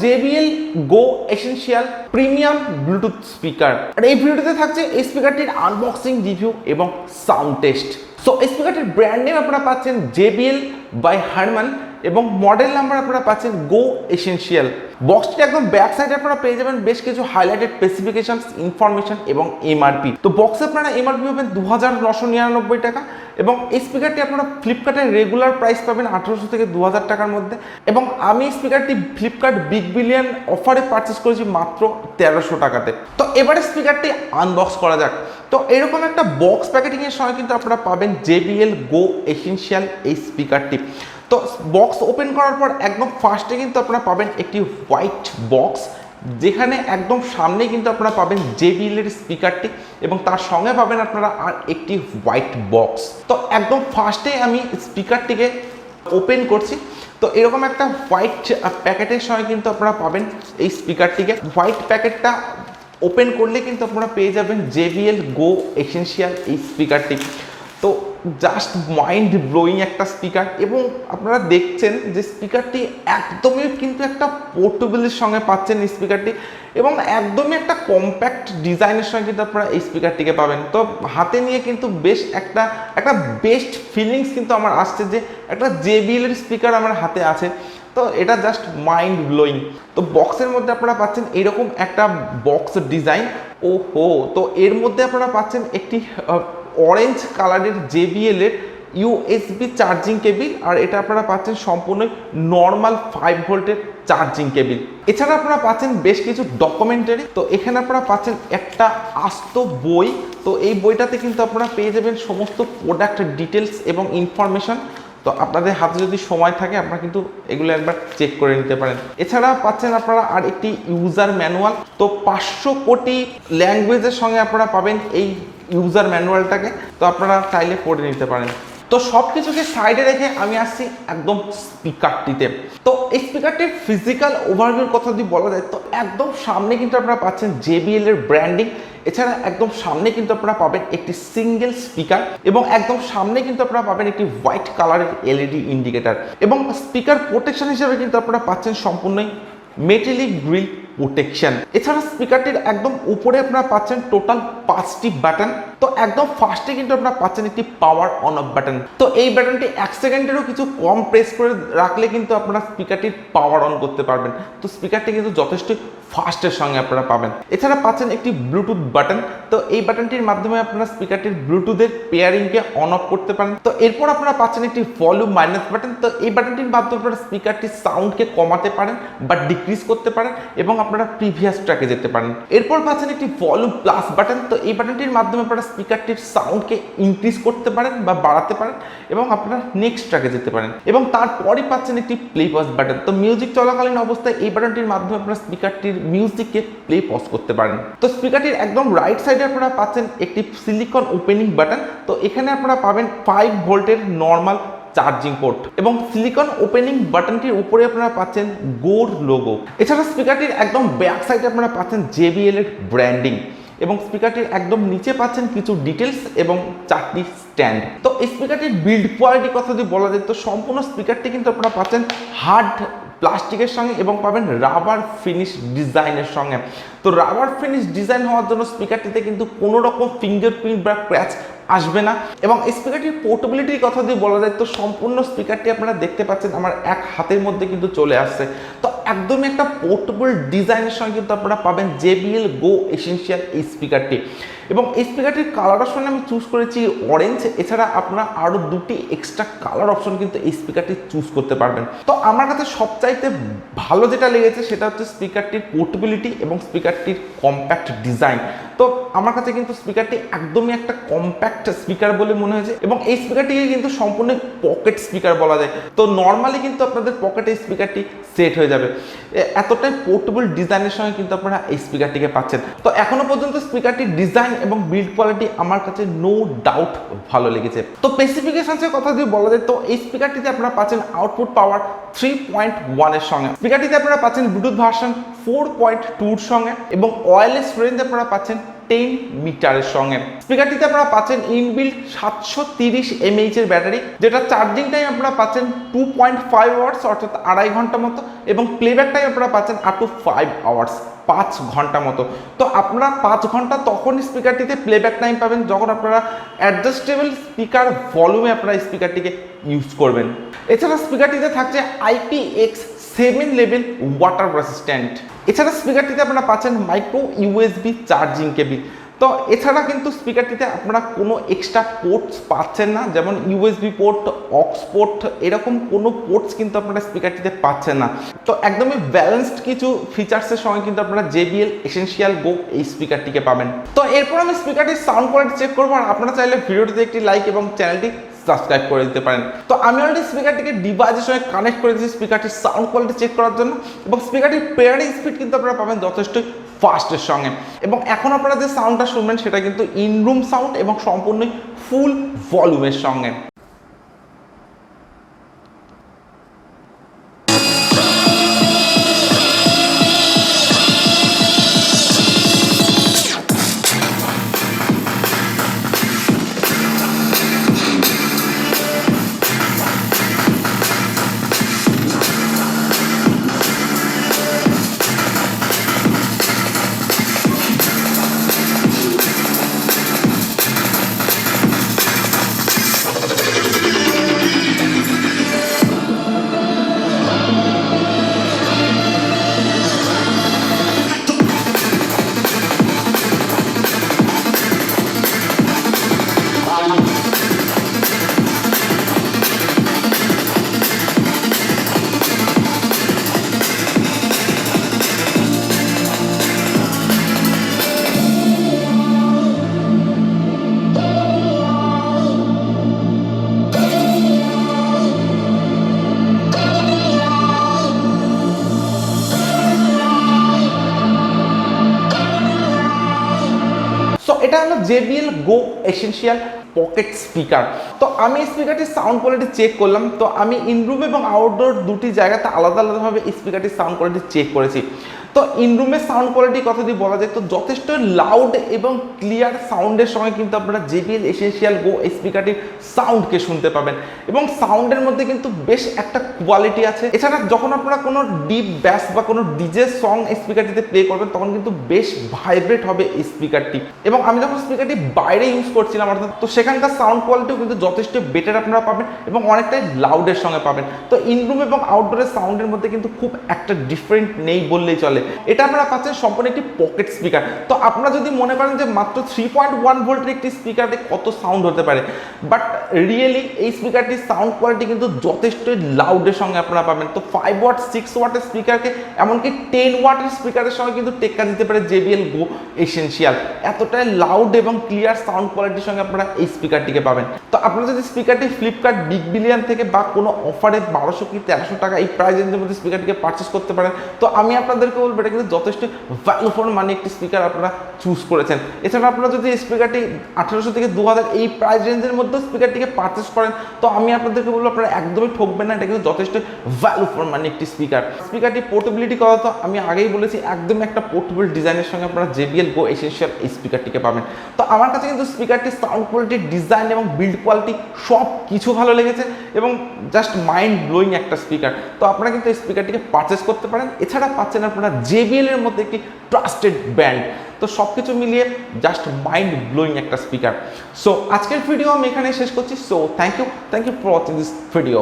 JBL Go Essential premium Bluetooth speaker. আর এই ভিডিওতে থাকছে এই স্পিকারটির আনবক্সিং, রিভিউ এবং সাউন্ড টেস্ট। সো এই স্পিকারটির ব্র্যান্ড নেম আপনারা পাচ্ছেন JBL বাই হারমান এবং মডেল নাম্বার আপনারা পাচ্ছেন Go Essential। বক্সটি একদম ব্যাক সাইডে আপনারা পেয়ে যাবেন বেশ কিছু হাইলাইটেড স্পেসিফিকেশনস, ইনফরমেশন এবং এমআরপি। তো বক্সে আপনারা এমআরপি পাবেন 2999 টাকা এবং এই স্পিকারটি আপনারা ফ্লিপকার্টের রেগুলার প্রাইস পাবেন 1800 থেকে 2000 টাকার মধ্যে। এবং আমি স্পিকারটি ফ্লিপকার্ট বিগ বিলিয়ন অফারে পারচেস করেছি মাত্র 1300 টাকাতে। তো এবারে স্পিকারটি আনবক্স করা যাক। তো এরকম একটা বক্স প্যাকেটিংয়ের সময় কিন্তু আপনারা পাবেন JBL Go Essential এই স্পিকারটি। তো বক্স ওপেন করার পর একদম ফার্স্টে কিন্তু আপনারা পাবেন একটি হোয়াইট বক্স, যেখানে একদম সামনে কিন্তু আপনারা পাবেন JBL এর স্পিকারটি এবং তার সঙ্গে পাবেন আপনারা আর একটি হোয়াইট বক্স। তো একদম ফার্স্টে আমি স্পিকারটিকে ওপেন করছি। তো এরকম একটা হোয়াইট প্যাকেটের সময় কিন্তু আপনারা পাবেন এই স্পিকারটিকে। হোয়াইট প্যাকেটটা ওপেন করলে কিন্তু আপনারা পেয়ে যাবেন JBL Go Essential এই স্পিকারটি। তো জাস্ট মাইন্ড ব্লোয়িং একটা স্পিকার এবং আপনারা দেখছেন যে স্পিকারটি একদমই কিন্তু একটা পোর্টেবলের সঙ্গে পাচ্ছেন এই স্পিকারটি এবং একদমই একটা কম্প্যাক্ট ডিজাইনের সঙ্গে কিন্তু আপনারা এই স্পিকারটিকে পাবেন। তো হাতে নিয়ে কিন্তু বেশ একটা বেস্ট ফিলিংস কিন্তু আমার আসছে যে একটা JBL এর স্পিকার আমার হাতে আছে। তো এটা জাস্ট মাইন্ড ব্লোয়িং। তো বক্সের মধ্যে আপনারা পাচ্ছেন এরকম একটা বক্স ডিজাইন। ওহো, তো এর মধ্যে আপনারা পাচ্ছেন একটি অরেঞ্জ কালারের JBL এর USB চার্জিং কেবিল, আর এটা আপনারা পাচ্ছেন সম্পূর্ণ নর্মাল 5 ভোল্টের চার্জিং কেবিল। এছাড়া আপনারা পাচ্ছেন বেশ কিছু ডকুমেন্টারি। তো এখানে আপনারা পাচ্ছেন একটা আস্ত বই। তো এই বইটাতে কিন্তু আপনারা পেয়ে যাবেন সমস্ত প্রোডাক্ট ডিটেলস এবং ইনফরমেশন। তো আপনাদের হাতে যদি সময় থাকে আপনারা কিন্তু এগুলো একবার চেক করে নিতে পারেন। এছাড়া পাচ্ছেন আপনারা আর একটি ইউজার ম্যানুয়াল। তো 500 কোটি ল্যাঙ্গুয়েজের সঙ্গে আপনারা পাবেন এই ইউজার ম্যানুয়ালটাকে। তো আপনারা চাইলে পড়ে নিতে পারেন। তো সব কিছুকে সাইডে রেখে আমি আসছি একদম স্পিকারটিতে। তো এই স্পিকারটির ফিজিক্যাল ওভারভিউর কথা যদি বলা যায় তো একদম সামনে কিন্তু আপনারা পাচ্ছেন JBL এর ব্র্যান্ডিং। এছাড়া একদম সামনে কিন্তু আপনারা পাবেন একটি সিঙ্গেল স্পিকার এবং একদম সামনে কিন্তু আপনারা পাবেন একটি হোয়াইট কালারের LED ইন্ডিকেটর এবং স্পিকার প্রোটেকশন হিসেবে কিন্তু আপনারা পাচ্ছেন সম্পূর্ণই মেটালিক গ্রিল প্রোটেকশন। এছাড়া স্পিকারটির একদম উপরে আপনারা পাচ্ছেন টোটাল 5টি বাটন। তো একদম ফার্স্টে কিন্তু আপনারা পাচ্ছেন একটি পাওয়ার অন অফ বাটন। তো এই বাটনটি 1 সেকেন্ডেরও কিছু কম প্রেস করে রাখলে কিন্তু আপনারা স্পিকারটির পাওয়ার অন করতে পারবেন। তো স্পিকারটি কিন্তু যথেষ্ট ফাস্টের সঙ্গে আপনারা পাবেন। এছাড়া পাচ্ছেন একটি ব্লুটুথ বাটন। তো এই বাটনটির মাধ্যমে আপনারা স্পিকারটির ব্লুটুথের পেয়ারিংকে অন অফ করতে পারেন। তো এরপর আপনারা পাচ্ছেন একটি ভলিউম মাইনাস বাটন। তো এই বাটনটির মাধ্যমে আপনারা স্পিকারটির সাউন্ডকে কমাতে পারেন বা ডিক্রিজ করতে পারেন এবং আপনারা প্রিভিয়াস ট্র্যাকে যেতে পারেন। এরপর পাচ্ছেন একটি ভলিউম প্লাস বাটন। তো এই বাটনটির মাধ্যমে আপনারা স্পিকারটির সাউন্ডকে ইনক্রিজ করতে পারেন বা বাড়াতে পারেন এবং আপনারা নেক্সট ট্র্যাকে যেতে পারেন। এবং তারপরই পাচ্ছেন একটি প্লে পজ বাটন। তো মিউজিক চলাকালীন অবস্থায় এই বাটনটির মাধ্যমে আপনারা স্পিকারটির মিউজিককে প্লে পজ করতে পারেন। তো স্পিকারটির একদম রাইট সাইডে আপনারা পাচ্ছেন একটি সিলিকন ওপেনিং বাটন। তো এখানে আপনারা পাবেন 5 ভোল্টের নর্মাল চার্জিং পোর্ট এবং সিলিকন ওপেনিং বাটনটির উপরে আপনারা পাচ্ছেন গোর লোগো। এছাড়া স্পিকারটির একদম ব্যাক সাইডে আপনারা পাচ্ছেন JBL এর ব্র্যান্ডিং এবং স্পিকারটির একদম নিচে পাচ্ছেন কিছু ডিটেলস এবং 4টি স্ট্যান্ড। তো এই স্পিকারটির বিল্ড কোয়ালিটির কথা যদি বলা যায় তো সম্পূর্ণ স্পিকারটি কিন্তু আপনারা পাচ্ছেন হার্ড প্লাস্টিকের সঙ্গে এবং পাবেন রাবার ফিনিশ ডিজাইনের সঙ্গে। তো রাবার ফিনিশ ডিজাইন হওয়ার জন্য স্পিকারটিতে কিন্তু কোনো রকম ফিঙ্গারপ্রিন্ট বা ক্র্যাচ আসবে না। এবং এই স্পিকারটির পোর্টেবিলিটির কথা যদি বলা যায় তো সম্পূর্ণ স্পিকারটি আপনারা দেখতে পাচ্ছেন আমার এক হাতের মধ্যে কিন্তু চলে আসছে। তো একদমই একটা পোর্টেবল ডিজাইনের সঙ্গে কিন্তু আপনারা পাবেন JBL Go Essential এই স্পিকারটি। এবং এই স্পিকারটির কালার অপশনে আমি চুজ করেছি অরেঞ্জ। এছাড়া আপনারা আরও 2টি এক্সট্রা কালার অপশন কিন্তু এই স্পিকারটি চুজ করতে পারবেন। তো আমার কাছে সবচাইতে ভালো যেটা লেগেছে সেটা হচ্ছে স্পিকারটির পোর্টেবিলিটি এবং স্পিকারটির কম্প্যাক্ট ডিজাইন। তো আমার কাছে কিন্তু স্পিকারটি একদমই একটা কম্প্যাক্ট স্পিকার বলে মনে হয়েছে এবং এই স্পিকারটিকে কিন্তু সম্পূর্ণ পকেট স্পিকার বলা যায়। তো নর্মালি কিন্তু আপনাদের পকেটে স্পিকারটি সেট হয়ে যাবে, এতটাই পোর্টেবল ডিজাইনের সঙ্গে কিন্তু আপনারা এই স্পিকারটিকে পাচ্ছেন। তো এখনো পর্যন্ত স্পিকারটির ডিজাইন এবং বিল্ড কোয়ালিটি আমার কাছে নো ডাউট ভালো লেগেছে। তো স্পেসিফিকেশনসের কথা যদি বলা যায় তো এই স্পিকারটিতে আপনারা পাচ্ছেন আউটপুট পাওয়ার 3.1 এর সঙ্গে। স্পিকারটিতে আপনারা পাচ্ছেন ব্লুটুথ ভার্সন 4.2 সঙ্গে এবং ওয়্যারলেস রেঞ্জ আপনারা পাচ্ছেন 10 মিটারের সঙ্গে। স্পিকারটিতে আপনারা পাচ্ছেন ইনবিল্ট 730 mAh এর ব্যাটারি, যেটা চার্জিং টাইম আপনারা পাচ্ছেন 2.5 আওয়ার্স অর্থাৎ 2.5 ঘন্টা মতো, এবং প্লেব্যাক টাইম আপনারা পাচ্ছেন আপ টু 5 আওয়ার্স 5 ঘন্টা মতো। তো আপনারা 5 ঘন্টা তখন স্পিকারটিতে প্লেব্যাক টাইম পাবেন যখন আপনারা অ্যাডজাস্টেবল স্পিকার ভলিউমে আপনারা স্পিকারটিকে ইউজ করবেন। এছাড়া স্পিকারটিতে থাকছে IPX7 লেভেল ওয়াটার রেসিস্ট্যান্ট। এছাড়া স্পিকারটিতে আপনারা পাচ্ছেন মাইক্রো USB চার্জিং কেবিল। তো এছাড়া কিন্তু স্পিকারটিতে আপনারা কোনো এক্সট্রা পোর্টস পাচ্ছেন না, যেমন USB পোর্ট, অক্স পোর্ট, এরকম কোনো পোর্টস কিন্তু আপনারা স্পিকারটিতে পাচ্ছেন না। তো একদমই ব্যালেন্সড কিছু ফিচার্সের সঙ্গে কিন্তু আপনারা JBL এসেনশিয়াল গো এই স্পিকারটিকে পাবেন। তো এরপর আমি স্পিকারটির সাউন্ড কোয়ালিটি চেক করবো, আর আপনারা চাইলে ভিডিওটিতে একটি লাইক এবং চ্যানেলটি সাবস্ক্রাইব করে দিতে পারেন। তো আমি অলরেডি স্পিকারটিকে ডিভাইসের সঙ্গে কানেক্ট করে দিয়েছি স্পিকারটির সাউন্ড কোয়ালিটি চেক করার জন্য, এবং স্পিকারটির পেয়ারিং স্পিড কিন্তু আপনারা পাবেন যথেষ্ট ফাস্টের সঙ্গে। এবং এখন আপনারা যে সাউন্ডটা শুনবেন সেটা কিন্তু ইনরুম সাউন্ড এবং সম্পূর্ণই ফুল ভলিউমের সঙ্গে। এটা হলো JBL গো এসেনশিয়াল পকেট স্পিকার। তো আমি স্পিকারটির সাউন্ড কোয়ালিটি চেক করলাম। তো আমি ইনরুম এবং আউটডোর দুটি জায়গাতে আলাদা আলাদাভাবে স্পিকারটির সাউন্ড কোয়ালিটি চেক করেছি। তো ইনরুমের সাউন্ড কোয়ালিটির কথা যদি বলা যায় তো যথেষ্ট লাউড এবং ক্লিয়ার সাউন্ডের সঙ্গে কিন্তু আপনারা JBL এসেনশিয়াল গো স্পিকারটির সাউন্ডকে শুনতে পাবেন, এবং সাউন্ডের মধ্যে কিন্তু বেশ একটা কোয়ালিটি আছে। এছাড়া যখন আপনারা কোনো ডিপ ব্যাস বা কোনো ডিজে সং স্পিকারটিতে প্লে করবেন তখন কিন্তু বেশ ভাইব্রেট হবে এই স্পিকারটি। এবং আমি যখন স্পিকারটি বাইরে ইউজ করছিলাম অর্থাৎ, তো সেখানকার সাউন্ড কোয়ালিটিও কিন্তু যথেষ্ট বেটার আপনারা পাবেন এবং অনেকটাই লাউডের সঙ্গে পাবেন। তো ইনরুম এবং আউটডোরের সাউন্ডের মধ্যে কিন্তু খুব একটা ডিফারেন্ট নেই বললেই চলে। এটা আপনারা পাচ্ছেন সম্পূর্ণ একটি পকেট স্পিকার। তো আপনারা যদি মনে করেন যে মাত্র 3.1 ভোল্টের একটি স্পিকারে কত সাউন্ড হতে পারে, বাট রিয়েলি এই স্পিকারটির সাউন্ড কোয়ালিটি কিন্তু যথেষ্ট লাউডের সঙ্গে আপনারা পাবেন। তো 5 ওয়াট 6 ওয়াটের স্পিকারকে এমনকি 10 ওয়াটের স্পিকারের সঙ্গে কিন্তু টেক্কা দিতে পারে JBL গো এসেনশিয়াল। এতটাই লাউড এবং ক্লিয়ার সাউন্ড কোয়ালিটির সঙ্গে আপনারা এই স্পিকারটিকে পাবেন। তো আপনারা যদি স্পিকারটি ফ্লিপকার্ট বিগ বিলিয়ন থেকে বা কোনো অফারে 1200 কি 1300 টাকা এই প্রাইস রেঞ্জের মধ্যে স্পিকারটিকে পারচেস করতে পারেন, তো আমি আপনাদেরকে বলবো এটা কিন্তু যথেষ্ট ভ্যালু ফর মানি একটি স্পিকার আপনারা চুজ করেছেন। এছাড়া আপনারা যদি এই স্পিকারটি 1800 থেকে 2000 এই প্রাইস রেঞ্জের মধ্যে স্পিকারটিকে পারচেস করেন, তো আমি আপনাদেরকে বলবো আপনারা একদমই ঠকবেন না, এটা কিন্তু যথেষ্ট ভ্যালু ফর মানি একটি স্পিকার। স্পিকারটি পোর্টেবিলিটি কথা তো আমি আগেই বলেছি, একদম একটা পোর্টেবল ডিজাইনের সঙ্গে আপনারা JBL গো এসেনশিয়াল এই স্পিকারটিকে পাবেন। তো আমার কাছে কিন্তু স্পিকারটির সাউন্ড কোয়ালিটি, ডিজাইন এবং বিল্ড কোয়ালিটি সব কিছু ভালো লেগেছে এবং জাস্ট মাইন্ড ব্লোয়িং একটা স্পিকার। তো আপনারা কিন্তু এই স্পিকারটিকে পারচেস করতে পারেন। এছাড়া পাচ্ছেন আপনারা JBL এর মধ্যে একটি ট্রাস্টেড ব্র্যান্ড। তো সব কিছু মিলিয়ে জাস্ট মাইন্ড ব্লোয়িং একটা স্পিকার। সো আজকের ভিডিও আমি এখানে শেষ করছি। So thank you for watching this video.